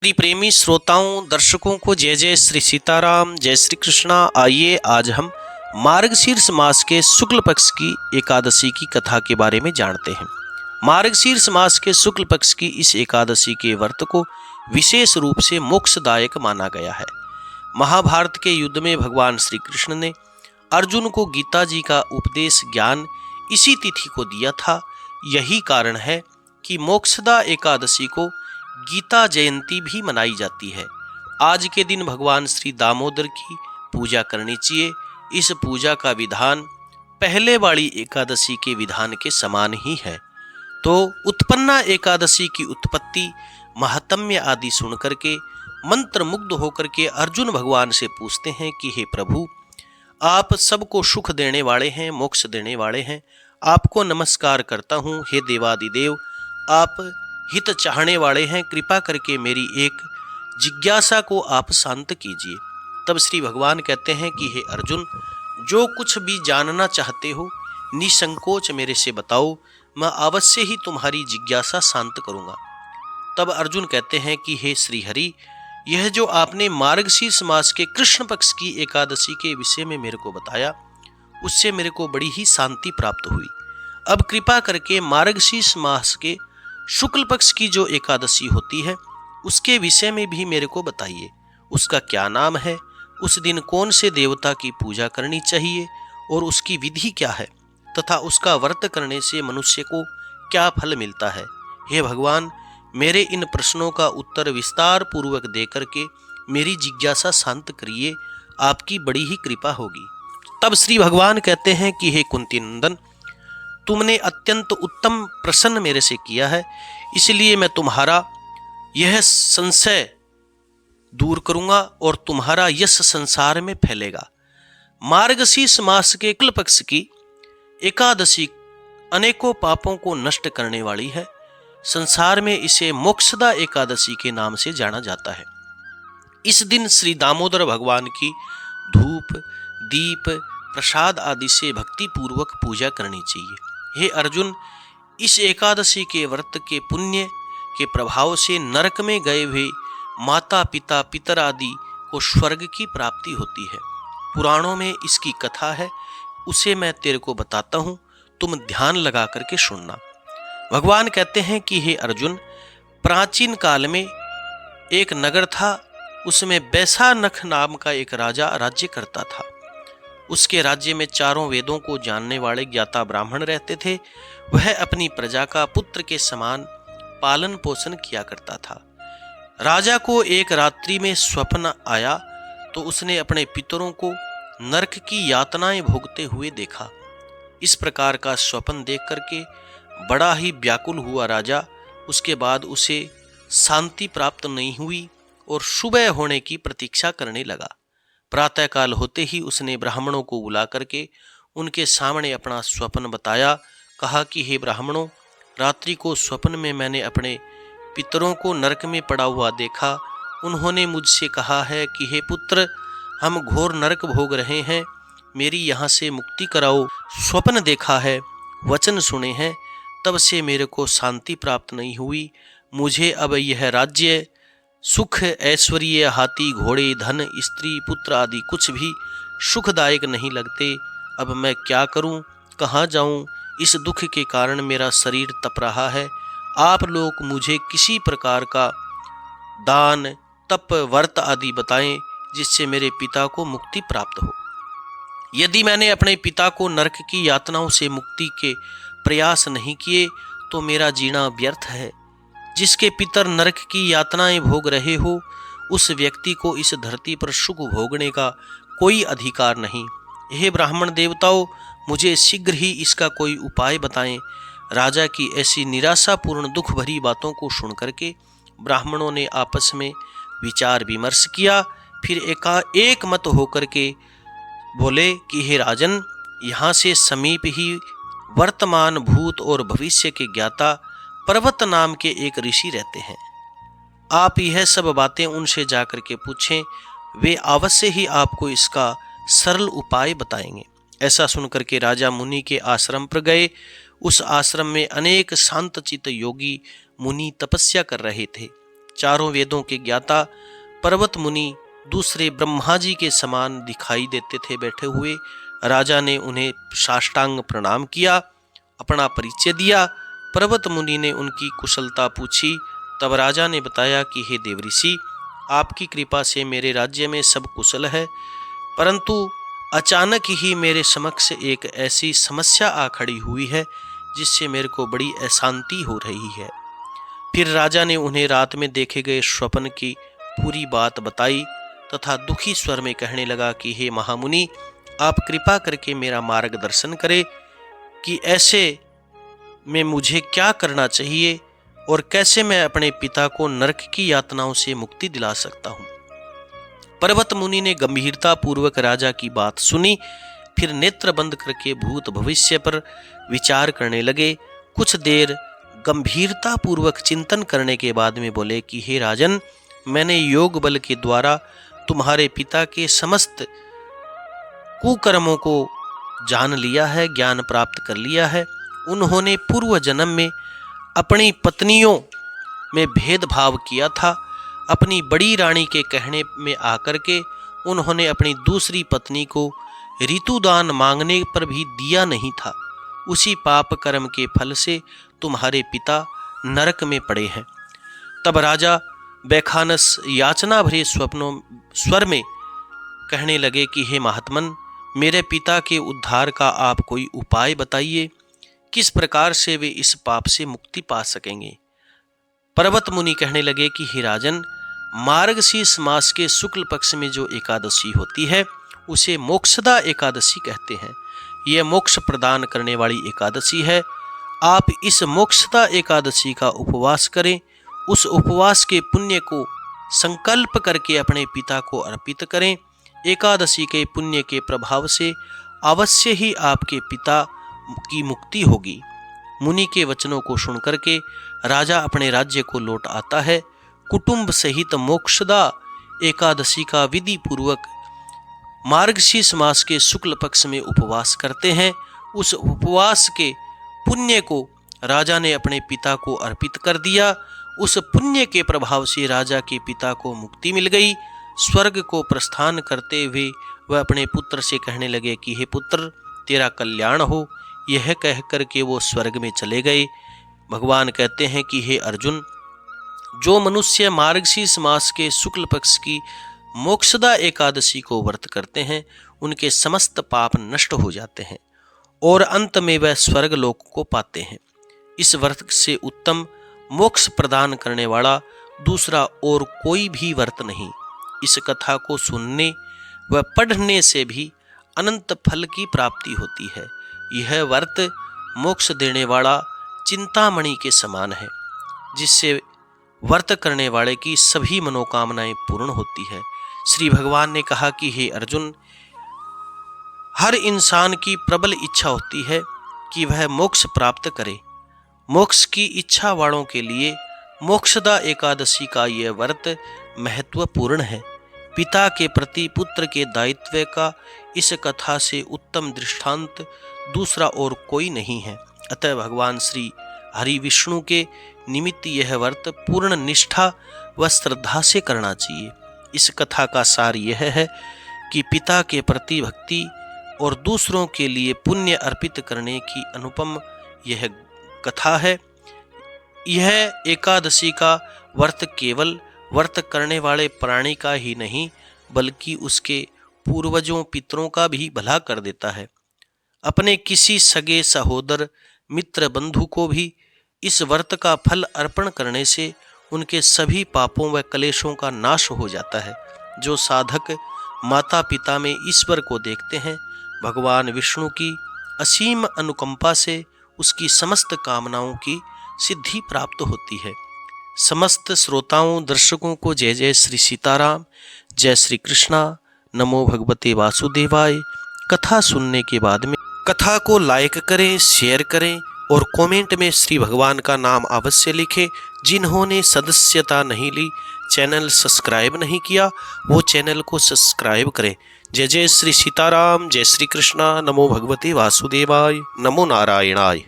प्रिय प्रेमी श्रोताओं दर्शकों को जय जय श्री सीताराम, जय श्री कृष्णा। आइए आज हम मार्गशीर्ष मास के शुक्ल पक्ष की एकादशी की कथा के बारे में जानते हैं। मार्गशीर्ष मास के शुक्ल पक्ष की इस एकादशी के व्रत को विशेष रूप से मोक्षदायक माना गया है। महाभारत के युद्ध में भगवान श्री कृष्ण ने अर्जुन को गीता जी का उपदेश ज्ञान इसी तिथि को दिया था। यही कारण है कि मोक्षदा एकादशी को गीता जयंती भी मनाई जाती है। आज के दिन भगवान श्री दामोदर की पूजा करनी चाहिए। इस पूजा का विधान पहले वाली एकादशी के विधान के समान ही है। तो उत्पन्ना एकादशी की उत्पत्ति, महात्म्य आदि सुन करके मंत्र मुग्ध होकर के अर्जुन भगवान से पूछते हैं कि हे प्रभु, आप सबको सुख देने वाले हैं, मोक्ष देने वाले हैं, आपको नमस्कार करता हूँ। हे देवादिदेव, आप हित चाहने वाले हैं, कृपा करके मेरी एक जिज्ञासा को आप शांत कीजिए। तब श्री भगवान कहते हैं कि हे अर्जुन, जो कुछ भी जानना चाहते हो निसंकोच मेरे से बताओ, मैं अवश्य ही तुम्हारी जिज्ञासा शांत करूंगा। तब अर्जुन कहते हैं कि हे श्री हरि, यह जो आपने मार्गशीर्ष मास के कृष्ण पक्ष की एकादशी के विषय में मेरे को बताया, उससे मेरे को बड़ी ही शांति प्राप्त हुई। अब कृपा करके मार्गशीर्ष मास के शुक्ल पक्ष की जो एकादशी होती है उसके विषय में भी मेरे को बताइए। उसका क्या नाम है, उस दिन कौन से देवता की पूजा करनी चाहिए और उसकी विधि क्या है, तथा उसका व्रत करने से मनुष्य को क्या फल मिलता है। हे भगवान, मेरे इन प्रश्नों का उत्तर विस्तार पूर्वक दे करके मेरी जिज्ञासा शांत करिए, आपकी बड़ी ही कृपा होगी। तब श्री भगवान कहते हैं कि हे कुंती नंदन, तुमने अत्यंत उत्तम प्रश्न मेरे से किया है, इसलिए मैं तुम्हारा यह संशय दूर करूंगा और तुम्हारा यश संसार में फैलेगा। मार्गशीर्ष मास के शुक्ल पक्ष की एकादशी अनेकों पापों को नष्ट करने वाली है। संसार में इसे मोक्षदा एकादशी के नाम से जाना जाता है। इस दिन श्री दामोदर भगवान की धूप, दीप, प्रसाद आदि से भक्ति पूर्वक पूजा करनी चाहिए। हे अर्जुन, इस एकादशी के व्रत के पुण्य के प्रभाव से नरक में गए हुए माता पिता पितर आदि को स्वर्ग की प्राप्ति होती है। पुराणों में इसकी कथा है, उसे मैं तेरे को बताता हूँ, तुम ध्यान लगा करके सुनना। भगवान कहते हैं कि हे अर्जुन, प्राचीन काल में एक नगर था, उसमें बैसानख नाम का एक राजा राज्य करता था। उसके राज्य में चारों वेदों को जानने वाले ज्ञाता ब्राह्मण रहते थे। वह अपनी प्रजा का पुत्र के समान पालन पोषण किया करता था। राजा को एक रात्रि में स्वप्न आया तो उसने अपने पितरों को नरक की यातनाएं भोगते हुए देखा। इस प्रकार का स्वप्न देख करके बड़ा ही व्याकुल हुआ राजा। उसके बाद उसे शांति प्राप्त नहीं हुई और सुबह होने की प्रतीक्षा करने लगा। प्रातःकाल होते ही उसने ब्राह्मणों को बुला करके उनके सामने अपना स्वप्न बताया। कहा कि हे ब्राह्मणों, रात्रि को स्वप्न में मैंने अपने पितरों को नरक में पड़ा हुआ देखा। उन्होंने मुझसे कहा है कि हे पुत्र, हम घोर नरक भोग रहे हैं, मेरी यहाँ से मुक्ति कराओ। स्वप्न देखा है, वचन सुने हैं, तब से मेरे को शांति प्राप्त नहीं हुई। मुझे अब यह राज्य, सुख, ऐश्वर्य, हाथी घोड़े, धन, स्त्री, पुत्र आदि कुछ भी सुखदायक नहीं लगते। अब मैं क्या करूं, कहाँ जाऊं? इस दुख के कारण मेरा शरीर तप रहा है। आप लोग मुझे किसी प्रकार का दान, तप, व्रत आदि बताएं जिससे मेरे पिता को मुक्ति प्राप्त हो। यदि मैंने अपने पिता को नरक की यातनाओं से मुक्ति के प्रयास नहीं किए तो मेरा जीना व्यर्थ है। जिसके पितर नरक की यातनाएं भोग रहे हो, उस व्यक्ति को इस धरती पर सुख भोगने का कोई अधिकार नहीं। हे ब्राह्मण देवताओं, मुझे शीघ्र ही इसका कोई उपाय बताएं। राजा की ऐसी निराशापूर्ण दुख भरी बातों को सुन करके ब्राह्मणों ने आपस में विचार विमर्श किया। फिर एक मत होकर के बोले कि हे राजन, यहाँ से समीप ही वर्तमान, भूत और भविष्य के ज्ञाता पर्वत नाम के एक ऋषि रहते हैं। आप यह सब बातें उनसे जाकर के पूछें, वे अवश्य ही आपको इसका सरल उपाय बताएंगे। ऐसा सुनकर के राजा मुनि के आश्रम पर गए। उस आश्रम में अनेक शांतचित्त योगी मुनि तपस्या कर रहे थे। चारों वेदों के ज्ञाता पर्वत मुनि दूसरे ब्रह्मा जी के समान दिखाई देते थे बैठे हुए। राजा ने उन्हें साष्टांग प्रणाम किया, अपना परिचय दिया। पर्वत मुनि ने उनकी कुशलता पूछी। तब राजा ने बताया कि हे देवऋषि, आपकी कृपा से मेरे राज्य में सब कुशल है, परंतु अचानक ही मेरे समक्ष एक ऐसी समस्या आ खड़ी हुई है जिससे मेरे को बड़ी अशांति हो रही है। फिर राजा ने उन्हें रात में देखे गए स्वप्न की पूरी बात बताई तथा दुखी स्वर में कहने लगा कि हे महामुनि, आप कृपा करके मेरा मार्गदर्शन करें कि ऐसे में मुझे क्या करना चाहिए और कैसे मैं अपने पिता को नरक की यातनाओं से मुक्ति दिला सकता हूँ। पर्वत मुनि ने गंभीरता पूर्वक राजा की बात सुनी, फिर नेत्र बंद करके भूत भविष्य पर विचार करने लगे। कुछ देर गंभीरता पूर्वक चिंतन करने के बाद में बोले कि हे राजन, मैंने योग बल के द्वारा तुम्हारे पिता के समस्त कुकर्मों को जान लिया है, ज्ञान प्राप्त कर लिया है। उन्होंने पूर्व जन्म में अपनी पत्नियों में भेदभाव किया था। अपनी बड़ी रानी के कहने में आकर के उन्होंने अपनी दूसरी पत्नी को ऋतुदान मांगने पर भी दिया नहीं था। उसी पाप कर्म के फल से तुम्हारे पिता नरक में पड़े हैं। तब राजा बैखानस याचना भरे स्वर में कहने लगे कि हे महात्मन, मेरे पिता के उद्धार का आप कोई उपाय बताइए, किस प्रकार से वे इस पाप से मुक्ति पा सकेंगे। पर्वत मुनि कहने लगे कि हे राजन, मार्गशीर्ष मास के शुक्ल पक्ष में जो एकादशी होती है उसे मोक्षदा एकादशी कहते हैं। यह मोक्ष प्रदान करने वाली एकादशी है। आप इस मोक्षदा एकादशी का उपवास करें। उस उपवास के पुण्य को संकल्प करके अपने पिता को अर्पित करें। एकादशी के पुण्य के प्रभाव से अवश्य ही आपके पिता की मुक्ति होगी। मुनि के वचनों को सुनकर के राजा अपने राज्य को लौट आता है। कुटुंब सहित मोक्षदा एकादशी का विधि पूर्वक मार्गशीर्ष मास के शुक्ल पक्ष में उपवास करते हैं। उस उपवास के पुण्य को राजा ने अपने पिता को अर्पित कर दिया। उस पुण्य के प्रभाव से राजा के पिता को मुक्ति मिल गई। स्वर्ग को प्रस्थान करते हुए वह अपने पुत्र से कहने लगे कि हे पुत्र, तेरा कल्याण हो। यह कहकर के वो स्वर्ग में चले गए। भगवान कहते हैं कि हे अर्जुन, जो मनुष्य मार्गशीर्ष मास के शुक्ल पक्ष की मोक्षदा एकादशी को व्रत करते हैं, उनके समस्त पाप नष्ट हो जाते हैं और अंत में वह स्वर्ग लोक को पाते हैं। इस व्रत से उत्तम मोक्ष प्रदान करने वाला दूसरा और कोई भी व्रत नहीं। इस कथा को सुनने व पढ़ने से भी अनंत फल की प्राप्ति होती है। यह व्रत मोक्ष देने वाला चिंतामणि के समान है, जिससे व्रत करने वाले की सभी मनोकामनाएं पूर्ण होती है। श्री भगवान ने कहा कि हे अर्जुन, हर इंसान की प्रबल इच्छा होती है कि वह मोक्ष प्राप्त करे। मोक्ष की इच्छा वालों के लिए मोक्षदा एकादशी का यह व्रत महत्वपूर्ण है। पिता के प्रति पुत्र के दायित्व का इस कथा से उत्तम दृष्टांत दूसरा और कोई नहीं है। अतः भगवान श्री हरि विष्णु के निमित्त यह व्रत पूर्ण निष्ठा व श्रद्धा से करना चाहिए। इस कथा का सार यह है कि पिता के प्रति भक्ति और दूसरों के लिए पुण्य अर्पित करने की अनुपम यह कथा है। यह एकादशी का व्रत केवल व्रत करने वाले प्राणी का ही नहीं, बल्कि उसके पूर्वजों पितरों का भी भला कर देता है। अपने किसी सगे सहोदर मित्र बंधु को भी इस व्रत का फल अर्पण करने से उनके सभी पापों व क्लेशों का नाश हो जाता है। जो साधक माता पिता में ईश्वर को देखते हैं, भगवान विष्णु की असीम अनुकंपा से उसकी समस्त कामनाओं की सिद्धि प्राप्त होती है। समस्त श्रोताओं दर्शकों को जय जय श्री सीताराम, जय श्री कृष्णा, नमो भगवते वासुदेवाय। कथा सुनने के बाद में कथा को लाइक करें, शेयर करें और कमेंट में श्री भगवान का नाम अवश्य लिखें। जिन्होंने सदस्यता नहीं ली, चैनल सब्सक्राइब नहीं किया, वो चैनल को सब्सक्राइब करें। जय जय श्री सीताराम, जय श्री कृष्णा, नमो भगवते वासुदेवाय, नमो नारायणाय।